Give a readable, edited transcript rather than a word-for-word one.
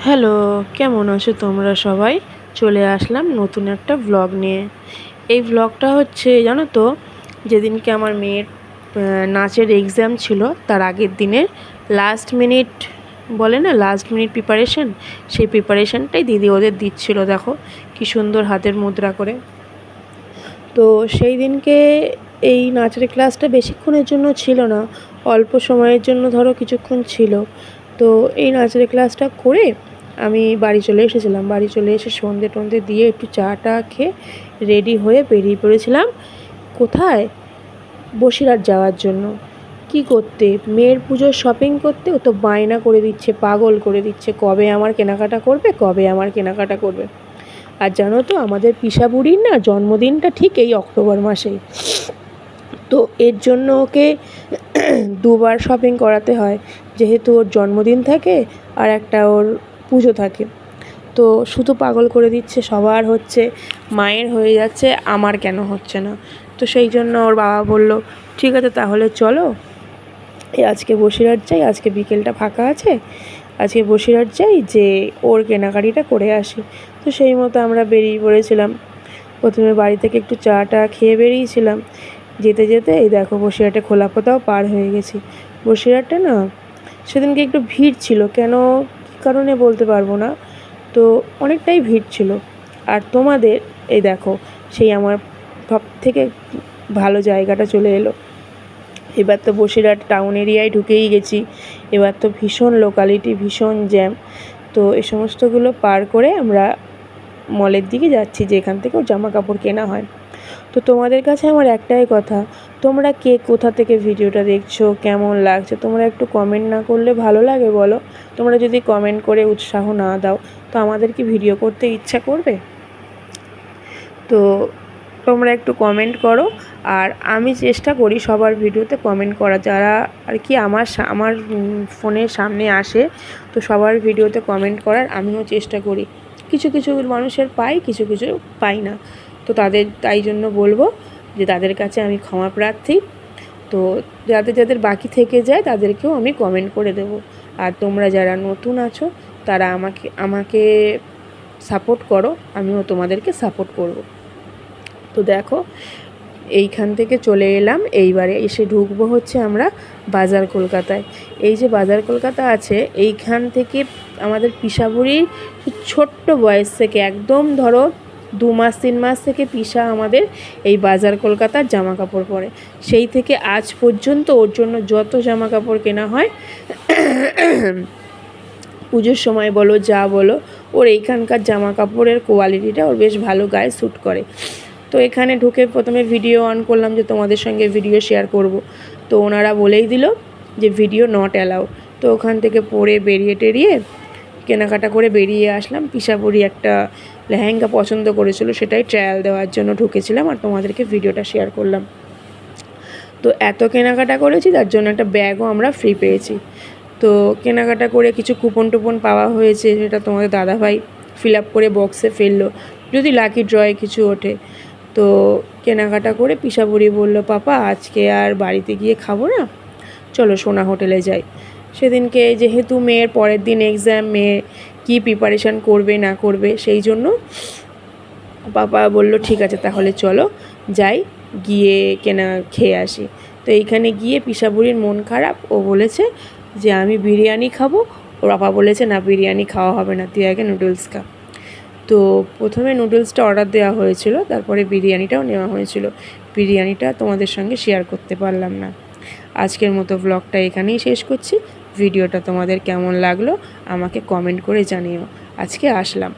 Hello, কেমন আছো তোমরা সবাই? চলে আসলাম নতুন একটা ভ্লগ নিয়ে। এই ভ্লগটা হচ্ছে জানো তো, যেদিনকে আমার মেয়ের নাচের এক্সাম ছিল তার আগের দিনের লাস্ট মিনিট, বলে না লাস্ট মিনিট প্রিপারেশন, সেই প্রিপারেশনটাই দিদি ওদের দিচ্ছিল। দেখো কি সুন্দর হাতের মুদ্রা করে। তো সেই দিনকে এই নাচের ক্লাসটা বেশিক্ষণের জন্য ছিল না, অল্প সময়ের জন্য, ধরো কিছুক্ষণ ছিল। তো এই নাচের ক্লাসটা করে আমি বাড়ি চলে এসেছিলাম। বাড়ি চলে এসে সন্ধে টন্ধে দিয়ে একটু চাটা খেয়ে রেডি হয়ে বেরিয়ে পড়েছিলাম। কোথায়? বসিরহাট যাওয়ার জন্য। কি করতে? মেয়ের পুজোর শপিং করতে। ও তো বায়না করে দিচ্ছে, পাগল করে দিচ্ছে, কবে আমার কেনাকাটা করবে, কবে আমার কেনাকাটা করবে। আর জানো তো, আমাদের পিসা বুড়ির না জন্মদিনটা ঠিক এই অক্টোবর মাসেই। তো এর জন্য ওকে দুবার শপিং করাতে হয়, যেহেতু ওর জন্মদিন থাকে আর একটা ওর পুজো থাকে। তো শুধু পাগল করে দিচ্ছে, সবার হচ্ছে, মায়ের হয়ে যাচ্ছে, আমার কেন হচ্ছে না। তো সেই জন্য ওর বাবা বলল, ঠিক আছে তাহলে চলো আজকে বসিরহাট যাই, আজকে বিকেলটা ফাঁকা আছে, আজকে বসিরহাট যাই, যে ওর কেনাকাটিটা করে আসি। তো সেই মতো আমরা বেরিয়ে পড়েছিলাম। প্রথমে বাড়ি থেকে একটু চা খেয়ে বেরিয়েছিলাম। যেতে যেতে এই দেখো বসিরহাটে খোলাপোতাও পার হয়ে গেছি। বসিরহাটে না সেদিনকে একটু ভিড় ছিল, কেন কী কারণে বলতে পারবো না, তো অনেকটাই ভিড় ছিল। আর তোমাদের এই দেখো, সেই আমার সব থেকে ভালো জায়গাটা চলে এলো। এবার তো বসিরহাট টাউন এরিয়ায় ঢুকেই গেছি। এবার তো ভীষণ লোকালিটি, ভীষণ জ্যাম। তো এই সমস্তগুলো পার করে আমরা মলের দিকে যাচ্ছি, যেখান থেকে জামা কাপড় কেনা হয়। তো তোমাদের কাছে আমার একটাই কথা, তোমরা কে কোথা থেকে ভিডিওটা দেখছো, কেমন লাগছে, তোমরা একটু কমেন্ট না করলে ভালো লাগে বলো? তোমরা যদি কমেন্ট করে উৎসাহ না দাও, তো আমাদের কি ভিডিও করতে ইচ্ছা করবে? তো তোমরা একটু কমেন্ট করো। আর আমি চেষ্টা করি সবার ভিডিওতে কমেন্ট করা, যারা আর কি আমার ফোনের সামনে আসে, তো সবার ভিডিওতে কমেন্ট করার আমিও চেষ্টা করি। কিছু কিছু মানুষের পাই, কিছু কিছু পাই না। তো তাই জন্য বলবো যে তাদের কাছে আমি ক্ষমা প্রার্থী। তো যাদের যাদের বাকি থেকে যায় তাদেরকেও আমি কমেন্ট করে দেবো। আর তোমরা যারা নতুন আছো তারা আমাকে সাপোর্ট করো, আমিও তোমাদেরকে সাপোর্ট করব। তো দেখো এইখান থেকে চলে এলাম, এইবারে এসে ঢুকবো হচ্ছে আমরা বাজার কলকাতায়। এই যে বাজার কলকাতা আছে, এইখান থেকে আমাদের পিসাবুড়ির ছোট্ট বয়স থেকে, একদম ধরো 2 মাস 3 মাস থেকে পিসা আমাদের এই বাজার কলকাতার জামা কাপড় পরে। সেই থেকে আজ পর্যন্ত ওর জন্য যত জামা কাপড় কেনা হয়, পুজোর সময় বলো যা বলো, ওর এইখানকার জামা কাপড়ের কোয়ালিটিটা ওর বেশ ভালো গায়ে স্যুট করে। তো এখানে ঢুকে প্রথমে ভিডিও অন করলাম যে তোমাদের সঙ্গে ভিডিও শেয়ার করব। তো ওনারা বলেই দিল যে ভিডিও নট অ্যালাউ। তো ওখান থেকে পরে বেরিয়ে টেরিয়ে কেনাকাটা করে বেরিয়ে আসলাম। পিসাবুড়ি একটা লেহেঙ্গা পছন্দ করেছিল, সেটাই ট্রায়াল দেওয়ার জন্য ঢুকেছিলাম আর তোমাদেরকে ভিডিওটা শেয়ার করলাম। তো এত কেনাকাটা করেছি, তার জন্য একটা ব্যাগও আমরা ফ্রি পেয়েছি। তো কেনাকাটা করে কিছু কুপন টুপন পাওয়া হয়েছে, সেটা তোমাদের দাদাভাই ফিল আপ করে বক্সে ফেললো, যদি লাকি ড্রয়ে কিছু ওঠে। তো কেনাকাটা করে পিসাবুড়ি বলল, পাপা আজকে আর বাড়িতে গিয়ে খাবো না, চলো সোনা হোটেলে যাই। সেদিনকে যেহেতু মেয়ের পরের দিন এক্সাম, মেয়ে কী প্রিপারেশান করবে না করবে, সেই জন্য পাপা বলল ঠিক আছে তাহলে চলো যাই, গিয়ে খেয়ে আসি। তো এইখানে গিয়ে পিসাবুড়ির মন খারাপ, ও বলেছে যে আমি বিরিয়ানি খাবো। ওর পাপা বলেছে না বিরিয়ানি খাওয়া হবে না, তুই আগে নুডলস খা। তো প্রথমে নুডলসটা অর্ডার দেওয়া হয়েছিল, তারপরে বিরিয়ানিটাও নেওয়া হয়েছিল। বিরিয়ানিটা তোমাদের সঙ্গে শেয়ার করতে পারলাম না। আজকের মতো ব্লগটা এখানেই শেষ করছি। ভিডিওটা তোমাদের কেমন লাগলো আমাকে কমেন্ট করে জানিও। আজকে আসলাম।